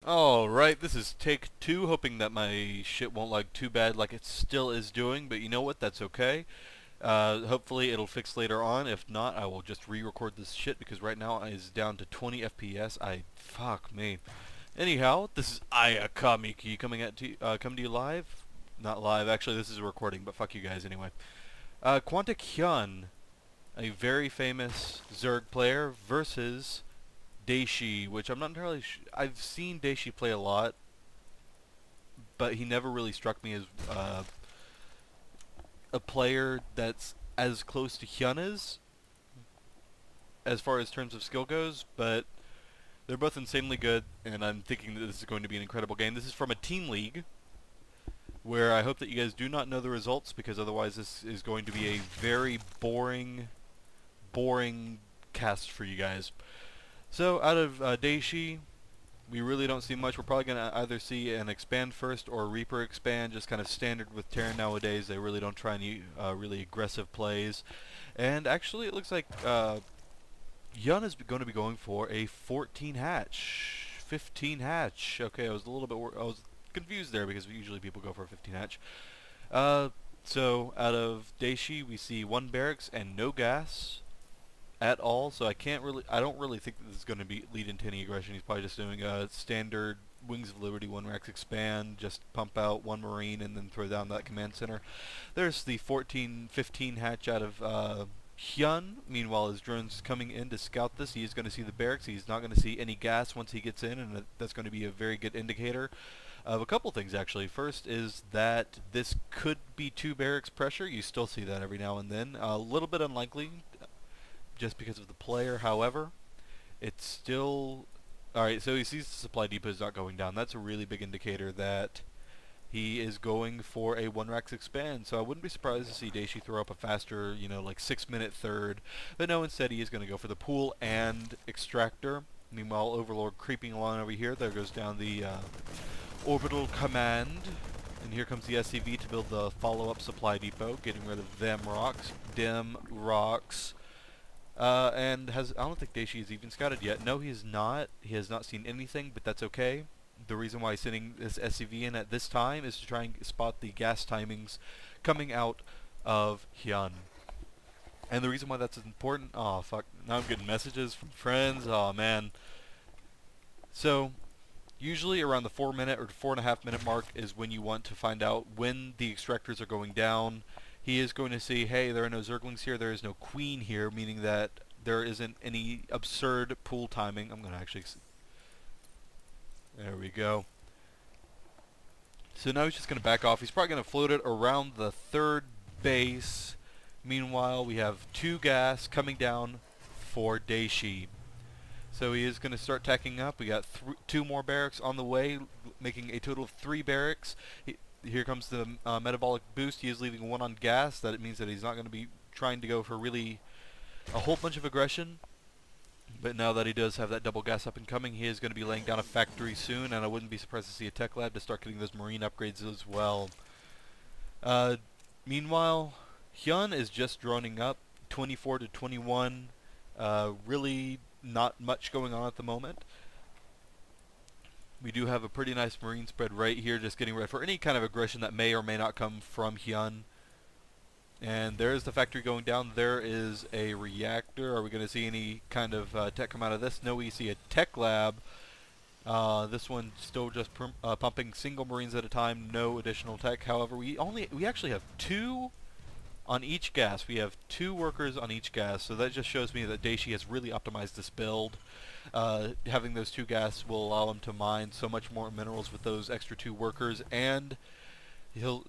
Alright, this is take two, hoping that my shit won't lag too bad like it still is doing, but you know what, that's okay. Hopefully it'll fix later on. If not, I will just re-record this shit because right now it's down to 20 FPS. Fuck me. Anyhow, this is Ayakamiki coming to you live. Not live, actually this is a recording, but fuck you guys anyway. Quantic HyuN, a very famous Zerg player versus Dayshi, which I'm not entirely I've seen Dayshi play a lot, but he never really struck me as a player that's as close to HyuN is, as far as terms of skill goes, but they're both insanely good, and I'm thinking that this is going to be an incredible game. This is from a team league, where I hope that you guys do not know the results, because otherwise this is going to be a very boring cast for you guys. So, out of Dayshi, we really don't see much. We're probably going to either see an expand first or a Reaper expand, just kind of standard with Terran nowadays. They really don't try any really aggressive plays. And actually, it looks like HyuN is going to be going for a 14 hatch. 15 hatch. Okay, I was a little bit I was confused there because usually people go for a 15 hatch. So, out of Dayshi, we see one barracks and no gas at all, so I don't really think that this is going to lead into any aggression. He's probably just doing a standard Wings of Liberty 1-Rex expand, just pump out one Marine and then throw down that command center. There's the 14-15 hatch out of HyuN. Meanwhile, his drone's coming in to scout this. He is going to see the barracks. He's not going to see any gas once he gets in, and that's going to be a very good indicator of a couple things, actually. First is that this could be 2 barracks pressure. You still see that every now and then. A little bit unlikely, just because of the player. However, it's still alright. So he sees the supply depot is not going down. That's a really big indicator that he is going for a 1-Rex expand. So I wouldn't be surprised to see Dayshi throw up a faster, like 6-minute third. But no, instead he is going to go for the pool and extractor. Meanwhile, Overlord creeping along over here. There goes down the orbital command. And here comes the SCV to build the follow-up supply depot, getting rid of them rocks. And I don't think Dayshi is even scouted yet. No, he is not. He has not seen anything, but that's okay. The reason why he's sending this SCV in at this time is to try and spot the gas timings coming out of HyuN. And the reason why that's important, oh fuck, now I'm getting messages from friends, oh man. So, usually around the 4-minute or 4.5-minute mark is when you want to find out when the extractors are going down. He is going to see, hey, there are no Zerglings here, there is no Queen here, meaning that there isn't any absurd pool timing. I'm going to actually... There we go. So now he's just going to back off. He's probably going to float it around the 3rd base. Meanwhile, we have 2 gas coming down for Dayshi. So he is going to start tacking up. We got 2 more barracks on the way, making a total of 3 barracks. Here comes the metabolic boost. He is leaving 1 on gas. That means that he's not going to be trying to go for really a whole bunch of aggression. But now that he does have that double gas up and coming, he is going to be laying down a factory soon, and I wouldn't be surprised to see a tech lab to start getting those marine upgrades as well. Meanwhile, HyuN is just droning up, 24 to 21. Really not much going on at the moment. We do have a pretty nice marine spread right here, just getting ready for any kind of aggression that may or may not come from HyuN. And there's the factory going down. There is a reactor. Are we going to see any kind of tech come out of this? No, we see a tech lab. This one still just pumping single marines at a time, no additional tech. However, we actually have 2 on each gas. We have 2 workers on each gas, so that just shows me that Dayshi has really optimized this build. Having those 2 gas will allow him to mine so much more minerals with those extra 2 workers, and he'll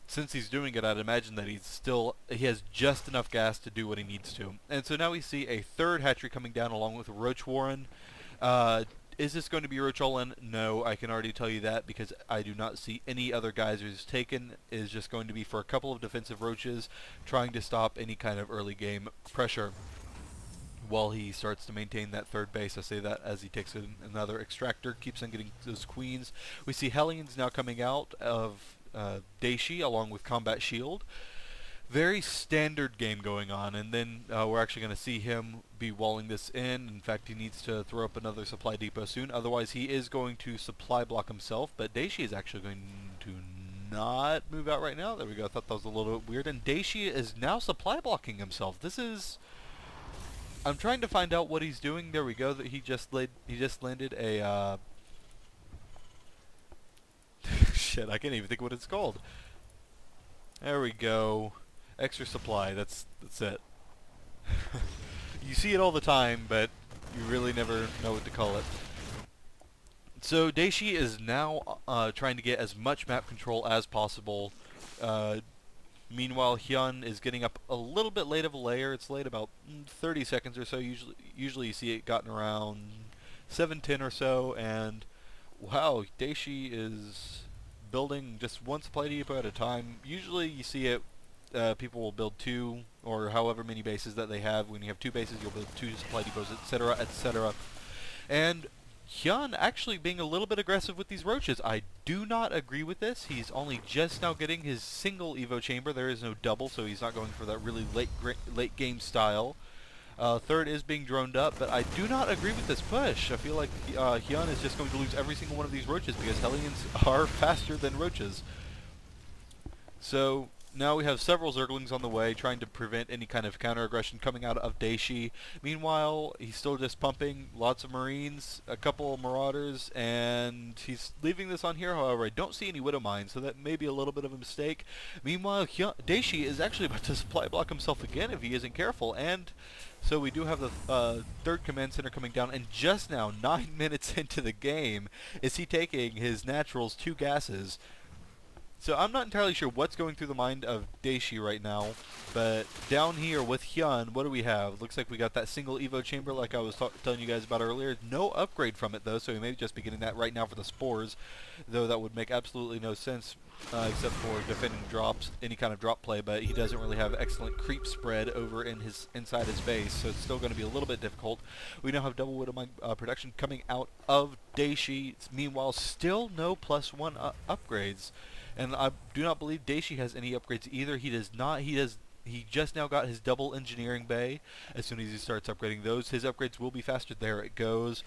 since he's doing it, I'd imagine that he has just enough gas to do what he needs to. And so now we see a 3rd hatchery coming down along with Roach Warren. Is this going to be Roach all in? No, I can already tell you that because I do not see any other geysers taken. It is just going to be for a couple of defensive roaches trying to stop any kind of early game pressure while he starts to maintain that 3rd base. I say that as he takes in another extractor, keeps on getting those queens. We see Hellions now coming out of Dayshi along with Combat Shield. Very standard game going on, and then we're actually going to see him be walling this in. In fact, he needs to throw up another supply depot soon, otherwise he is going to supply block himself, but Dayshi is actually going to not move out right now. There we go. I thought that was a little bit weird, and Dayshi is now supply blocking himself. This is... I'm trying to find out what he's doing. There we go. That he just landed a shit, I can't even think what it's called. There we go. Extra supply. That's it. You see it all the time, but you really never know what to call it. So Dayshi is now trying to get as much map control as possible. Meanwhile, HyuN is getting up a little bit late of a layer. It's late about 30 seconds or so. Usually you see it gotten around 7:10 or so, and wow, Dayshi is building just one supply depot at a time. Usually you see it, people will build two or however many bases that they have. When you have two bases, you'll build two supply depots, etc., etc. And HyuN actually being a little bit aggressive with these roaches. I do not agree with this. He's only just now getting his single Evo chamber. There is no double, so he's not going for that really late game style. Third is being droned up, but I do not agree with this push. I feel like HyuN is just going to lose every single one of these roaches because Hellions are faster than roaches. So now we have several Zerglings on the way, trying to prevent any kind of counter-aggression coming out of Dayshi. Meanwhile, he's still just pumping lots of Marines, a couple of Marauders, and he's leaving this on here. However, I don't see any Widow Mines, so that may be a little bit of a mistake. Meanwhile, Dayshi is actually about to supply block himself again if he isn't careful, and so we do have the third command center coming down, and just now, 9 minutes into the game, is he taking his naturals 2 gases. So I'm not entirely sure what's going through the mind of Dayshi right now, but down here with HyuN, what do we have? Looks like we got that single Evo chamber like I was telling you guys about earlier. No upgrade from it though, so we may just be getting that right now for the spores, though that would make absolutely no sense except for defending drops, any kind of drop play, but he doesn't really have excellent creep spread over inside his base, so it's still going to be a little bit difficult. We now have double Widow Mine production coming out of Dayshi. Meanwhile, still no +1 upgrades. And I do not believe Dayshi has any upgrades either. He does not. He just now got his double engineering bay. As soon as he starts upgrading those, his upgrades will be faster. There it goes.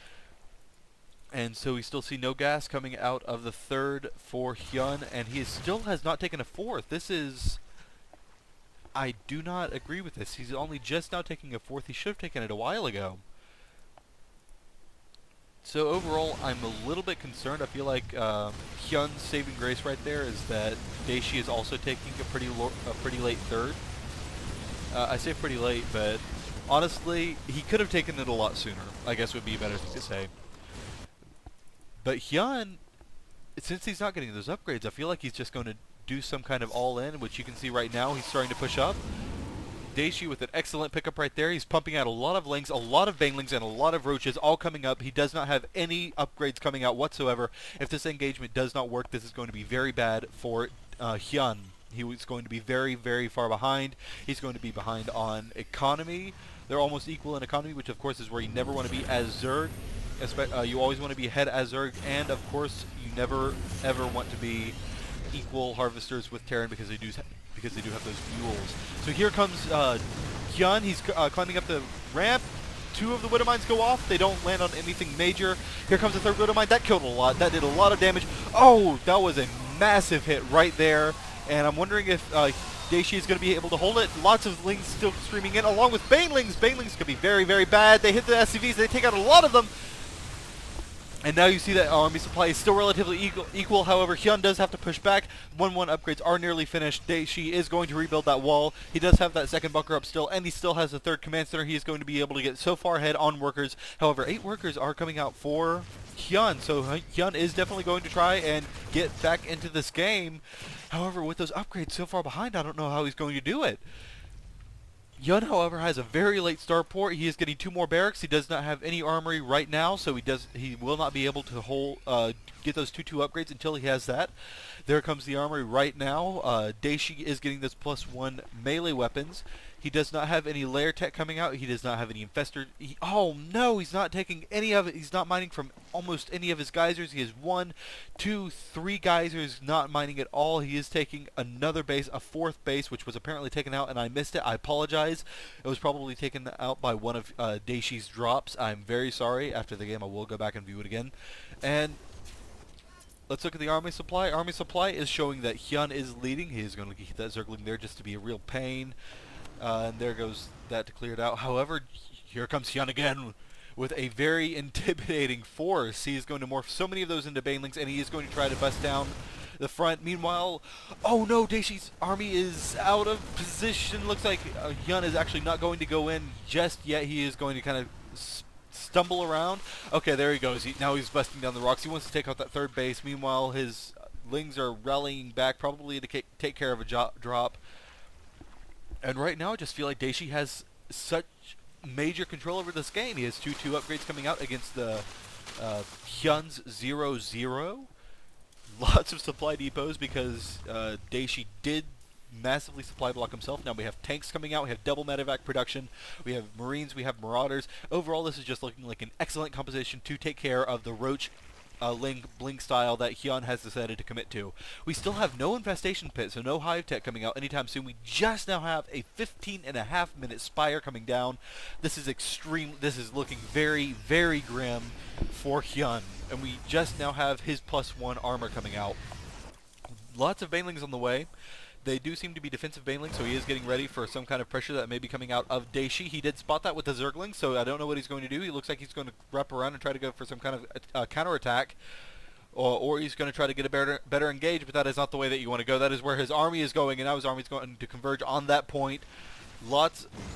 And so we still see no gas coming out of the third for HyuN, and he still has not taken a fourth. This is... I do not agree with this. He's only just now taking a fourth. He should have taken it a while ago. So overall, I'm a little bit concerned. I feel like HyuN's saving grace right there is that Dayshi is also taking a pretty late third. I say pretty late, but honestly, he could have taken it a lot sooner, I guess would be a better thing to say. But HyuN, since he's not getting those upgrades, I feel like he's just going to do some kind of all-in, which you can see right now he's starting to push up. Dayshi with an excellent pickup right there. He's pumping out a lot of Lings, a lot of Banelings, and a lot of Roaches all coming up. He does not have any upgrades coming out whatsoever. If this engagement does not work, this is going to be very bad for HyuN. He was going to be very, very far behind. He's going to be behind on economy. They're almost equal in economy, which of course is where you never want to be as Zerg. You always want to be ahead as Zerg, and of course you never ever want to be equal harvesters with Terran because they do have those mules. So here comes HyuN. He's climbing up the ramp. 2 of the Widow Mines go off. They don't land on anything major. Here comes the third Widow Mine. That killed a lot. That did a lot of damage. Oh, that was a massive hit right there. And I'm wondering if Dayshi is going to be able to hold it. Lots of Lings still streaming in, along with Banelings. Banelings could be very, very bad. They hit the SCVs. They take out a lot of them. And now you see that army supply is still relatively equal. However, HyuN does have to push back. 1-1 upgrades are nearly finished. Dayshi is going to rebuild that wall. He does have that second bunker up still, and he still has the third command center. He is going to be able to get so far ahead on workers. However, 8 workers are coming out for HyuN, so HyuN is definitely going to try and get back into this game. However, with those upgrades so far behind, I don't know how he's going to do it. HyuN, however, has a very late starport. He is getting 2 more barracks. He does not have any armory right now, so he will not be able to get those 2-2 upgrades until he has that. There comes the armory right now. Dayshi is getting this +1 melee weapons. He does not have any lair tech coming out. He does not have any infestor. Oh no, he's not taking any of it. He's not mining from almost any of his geysers. He has 1, 2, 3 geysers not mining at all. He is taking another base, a 4th base, which was apparently taken out, and I missed it. I apologize. It was probably taken out by one of Dayshi's drops. I'm very sorry. After the game, I will go back and view it again. And let's look at the army supply. Army supply is showing that HyuN is leading. He is going to keep that Zergling there just to be a real pain. And there goes that to clear it out. However, here comes HyuN again with a very intimidating force. He is going to morph so many of those into banelings, and he is going to try to bust down the front. Meanwhile, oh no, Dayshi's army is out of position. Looks like HyuN is actually not going to go in just yet. He is going to kind of stumble around. Okay, there he goes. Now he's busting down the rocks. He wants to take out that 3rd base. Meanwhile, his lings are rallying back, probably to take care of a drop. And right now, I just feel like Dayshi has such major control over this game. He has 2-2 upgrades coming out against the HyuN's 0-0. Lots of supply depots because Dayshi did massively supply block himself. Now we have tanks coming out, we have double medevac production, we have marines, we have marauders. Overall, this is just looking like an excellent composition to take care of the roach Ling Bling style that HyuN has decided to commit to. We still have no infestation pit, so no hive tech coming out anytime soon. We just now have a 15.5-minute spire coming down. This is extreme. This is looking very, very grim for HyuN, and we just now have his +1 armor coming out. Lots of banelings on the way. They do seem to be defensive banelings, so he is getting ready for some kind of pressure that may be coming out of Dayshi. He did spot that with the Zergling, so I don't know what he's going to do. He looks like he's going to wrap around and try to go for some kind of counterattack, or he's going to try to get a better engage, but that is not the way that you want to go. That is where his army is going, and now his army is going to converge on that point.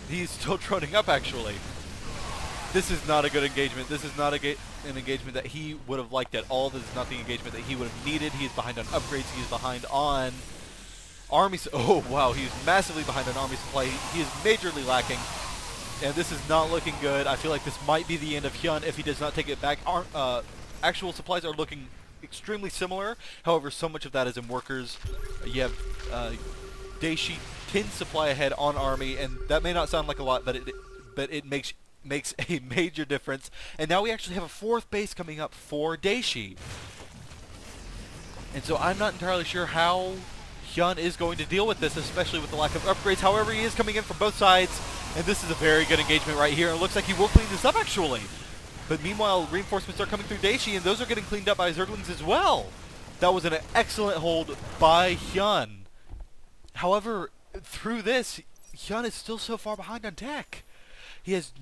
He's still droning up, actually. This is not a good engagement. This is not an engagement that he would have liked at all. This is not the engagement that he would have needed. He is behind on upgrades. He is behind on army. Oh wow, he's massively behind on army supply. He is majorly lacking, and this is not looking good. I feel like this might be the end of HyuN if he does not take it back. Actual supplies are looking extremely similar. However, so much of that is in workers. You have Dayshi 10 supply ahead on army, and that may not sound like a lot, but it makes a major difference. And now we actually have a 4th base coming up for Dayshi, and so I'm not entirely sure how HyuN is going to deal with this, especially with the lack of upgrades. However, he is coming in from both sides, and this is a very good engagement right here. It looks like he will clean this up, actually. But meanwhile, reinforcements are coming through Dayshi, and those are getting cleaned up by Zerglings as well. That was an excellent hold by HyuN. However, through this, HyuN is still so far behind on tech. His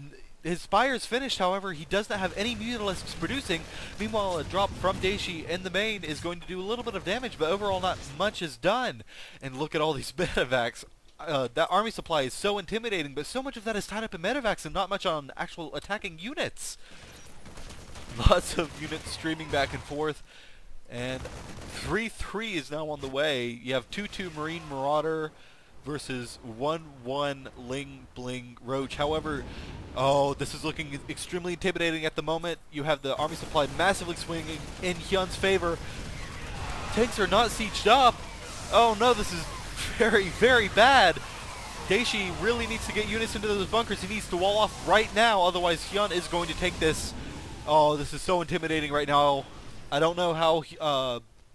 spire is finished, however, he does not have any Mutalisks producing. Meanwhile, a drop from Dayshi in the main is going to do a little bit of damage, but overall not much is done. And look at all these medevacs. That army supply is so intimidating, but so much of that is tied up in medevacs and not much on actual attacking units. Lots of units streaming back and forth. And 3-3 is now on the way. You have 2-2 Marine Marauder versus 1-1 Ling Bling Roach. However, oh, this is looking extremely intimidating at the moment. You have the army supply massively swinging in HyuN's favor. Tanks are not sieged up. Oh no, this is very, very bad. Dayshi really needs to get units into those bunkers. He needs to wall off right now, otherwise HyuN is going to take this. Oh, this is so intimidating right now. I don't know how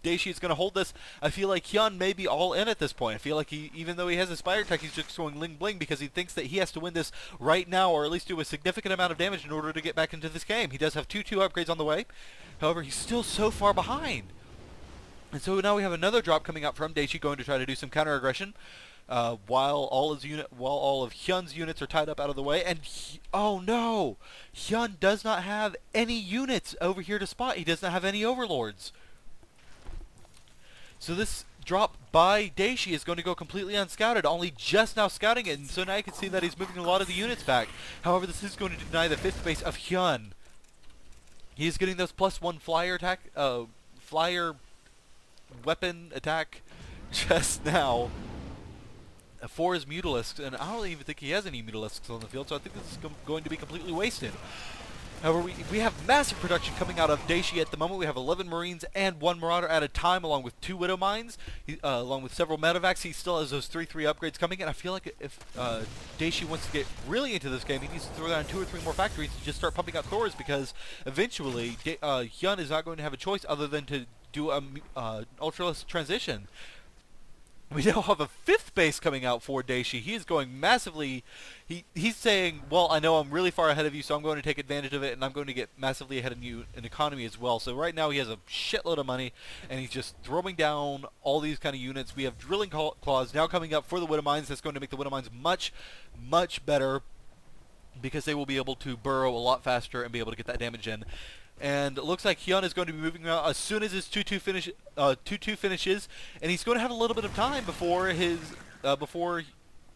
Dayshi is going to hold this. I feel like HyuN may be all in at this point. I feel like even though he has Inspire Tech, he's just going Ling Bling because he thinks that he has to win this right now, or at least do a significant amount of damage in order to get back into this game. He does have 2-2 upgrades on the way. However, he's still so far behind. And so now we have another drop coming out from Dayshi, going to try to do some counter aggression, while all of HyuN's units are tied up out of the way. And oh no, HyuN does not have any units over here to spot. He does not have any overlords. So this drop by Dayshi is going to go completely unscouted, only just now scouting it, and so now you can see that he's moving a lot of the units back. However, this is going to deny the 5th base of HyuN. He is getting those +1 flyer attack, flyer weapon attack just now for his Mutalisks, and I don't even think he has any Mutalisks on the field, so I think this is going to be completely wasted. However, we have massive production coming out of Dayshi at the moment. We have 11 Marines and 1 Marauder at a time, along with 2 Widow Mines, along with several medevacs. He still has those 3-3 upgrades coming, and I feel like if Dayshi wants to get really into this game, he needs to throw down 2 or 3 more factories to just start pumping out Thors, because eventually HyuN is not going to have a choice other than to do a ultraless transition. We now have a 5th base coming out for Dayshi. He is going massively. He's saying, well, I know I'm really far ahead of you, so I'm going to take advantage of it, and I'm going to get massively ahead of you in economy as well. So right now he has a shitload of money, and he's just throwing down all these kind of units. We have drilling claws now coming up for the Widow Mines. That's going to make the Widow Mines much, much better, because they will be able to burrow a lot faster and be able to get that damage in. And it looks like HyuN is going to be moving around as soon as his 2-2 finishes, and he's going to have a little bit of time before his before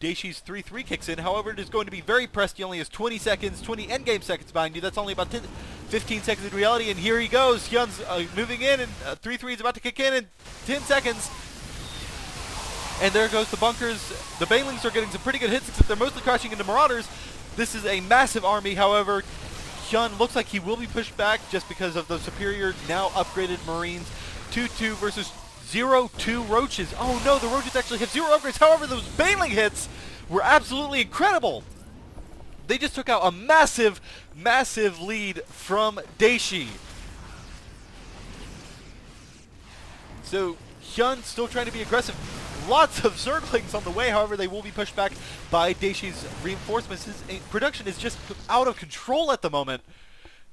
Dayshi's 3-3 kicks in. However, it is going to be very pressed. He only has 20 endgame seconds behind you. That's only about 15 seconds in reality, and here he goes. HyuN's moving in, and 3-3 is about to kick in 10 seconds. And there goes the bunkers. The Banelings are getting some pretty good hits, except they're mostly crashing into Marauders. This is a massive army, however. HyuN looks like he will be pushed back just because of the superior, now upgraded Marines. 2-2 versus 0-2 Roaches. Oh no, the Roaches actually have 0 upgrades. However, those Baneling hits were absolutely incredible. They just took out a massive, massive lead from Dayshi. So HyuN still trying to be aggressive. Lots of Zerglings on the way, however, they will be pushed back by Dayshi's reinforcements. His production is just out of control at the moment.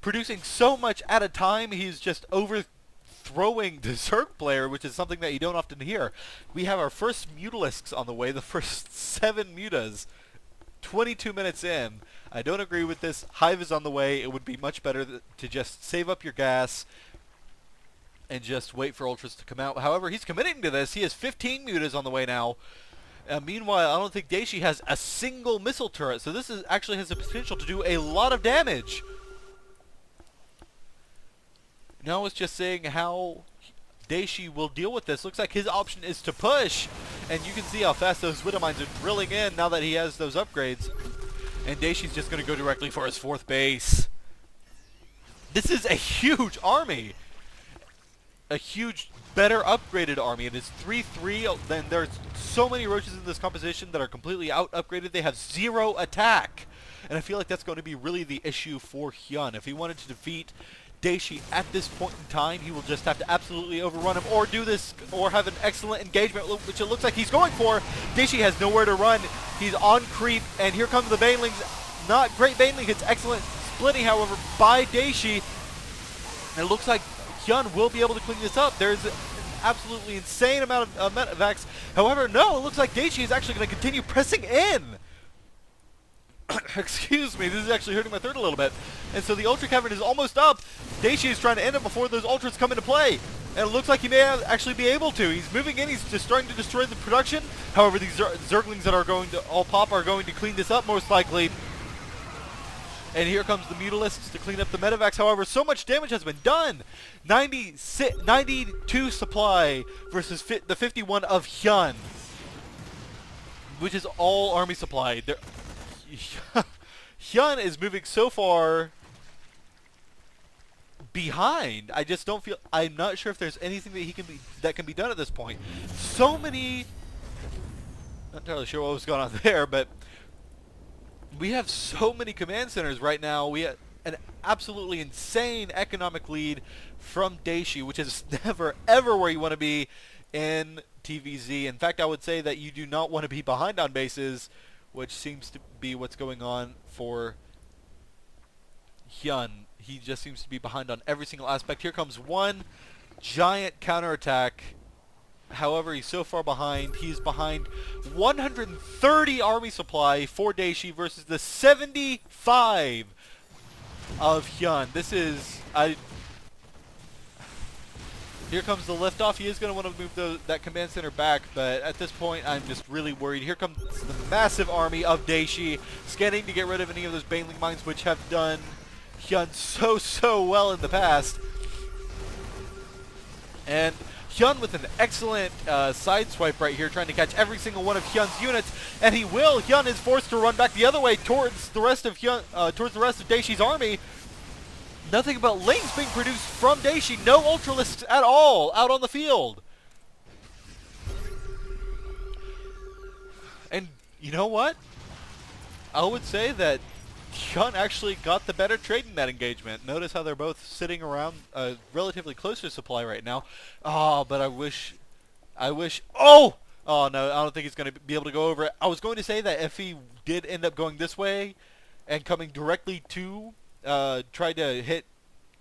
Producing so much at a time, he's just overthrowing the Zerg player, which is something that you don't often hear. We have our first Mutalisks on the way, the first 7 Mutas. 22 minutes in. I don't agree with this. Hive is on the way. It would be much better to just save up your gas and just wait for Ultras to come out. However, he's committing to this. He has 15 Mutas on the way now. Meanwhile, I don't think Dayshi has a single missile turret, so this actually has the potential to do a lot of damage. Now it's just saying how Dayshi will deal with this. Looks like his option is to push, and you can see how fast those Widow Mines are drilling in now that he has those upgrades. And Dayshi's just going to go directly for his 4th base. This is a huge army. A huge, better upgraded army. It is 3-3. Then there's so many Roaches in this composition that are completely out upgraded. They have 0 attack. And I feel like that's going to be really the issue for HyuN. If he wanted to defeat Dayshi at this point in time, he will just have to absolutely overrun him, or do this, or have an excellent engagement, which it looks like he's going for. Dayshi has nowhere to run. He's on creep, and here comes the Banelings. Not great Baneling hits. Excellent splitting, however, by Dayshi. And it looks like HyuN will be able to clean this up. There's an absolutely insane amount of medevacs. However, no, it looks like Dayshi is actually going to continue pressing in. Excuse me, this is actually hurting my throat a little bit. And so the Ultra Cavern is almost up. Dayshi is trying to end it before those Ultras come into play. And it looks like he may actually be able to. He's moving in, he's just starting to destroy the production. However, these Zerglings that are going to all pop are going to clean this up most likely. And here comes the Mutalisks to clean up the medevacs. However, so much damage has been done. 92 supply versus the 51 of HyuN, which is all army supply. HyuN is moving so far behind. I just don't feel. I'm not sure if there's anything that can be done at this point. So many. Not entirely sure what was going on there, but we have so many command centers right now. We have an absolutely insane economic lead from Dayshi, which is never, ever where you want to be in TVZ. In fact, I would say that you do not want to be behind on bases, which seems to be what's going on for HyuN. He just seems to be behind on every single aspect. Here comes one giant counterattack. However, he's so far behind. He's behind 130 army supply for Dayshi versus the 75 of HyuN. This is... Here comes the liftoff. He is going to want to move that command center back, but at this point, I'm just really worried. Here comes the massive army of Dayshi, scanning to get rid of any of those Baneling mines, which have done HyuN so well in the past. And HyuN with an excellent side swipe right here, trying to catch every single one of HyuN's units, and he will. HyuN is forced to run back the other way towards the rest of Dayshi's army. Nothing but lanes being produced from Dayshi. No Ultralisks at all out on the field. And you know what? I would say that HyuN actually got the better trade in that engagement. Notice how they're both sitting around relatively close to supply right now. Oh, but I wish, oh! Oh no, I don't think he's going to be able to go over it. I was going to say that if he did end up going this way and coming directly to try to hit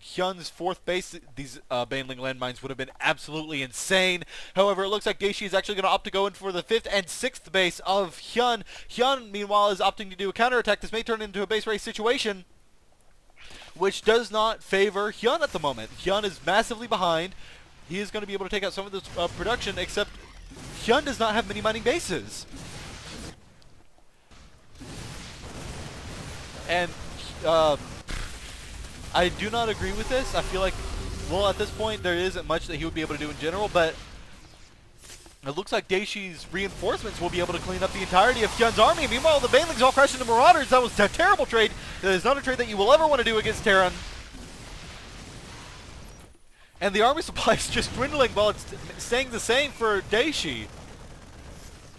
HyuN's fourth base, these Baneling landmines would have been absolutely insane. However, it looks like Dayshi is actually going to opt to go in for the fifth and sixth base of HyuN. HyuN, meanwhile, is opting to do a counterattack. This may turn into a base race situation, which does not favor HyuN at the moment. HyuN is massively behind. He is going to be able to take out some of this production, except HyuN does not have many mining bases. And I do not agree with this. I feel like, well, at this point, there isn't much that he would be able to do in general, but it looks like Dayshi's reinforcements will be able to clean up the entirety of HyuN's army. Meanwhile, the Banelings all crash into Marauders. That was a terrible trade. That is not a trade that you will ever want to do against Terran. And the army supply is just dwindling while it's staying the same for Dayshi.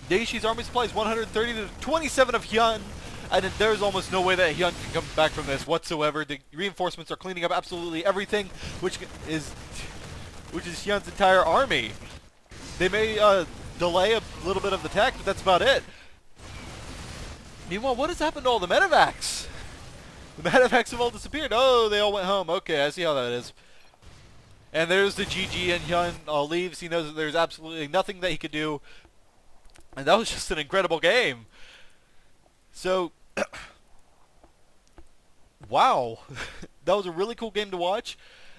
Dayshi's army supply is 130 to 27 of HyuN. And there's almost no way that HyuN can come back from this whatsoever. The reinforcements are cleaning up absolutely everything, which is HyuN's entire army. They may delay a little bit of the attack, but that's about it. Meanwhile, what has happened to all the medevacs? The medevacs have all disappeared. Oh, they all went home. Okay, I see how that is. And there's the GG, and HyuN leaves. He knows that there's absolutely nothing that he could do. And that was just an incredible game. So, wow. That was a really cool game to watch.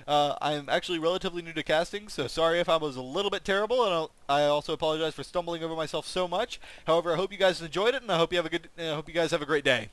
I'm actually relatively new to casting, so sorry if I was a little bit terrible, and I also apologize for stumbling over myself so much. However, I hope you guys enjoyed it, and I hope you guys have a great day.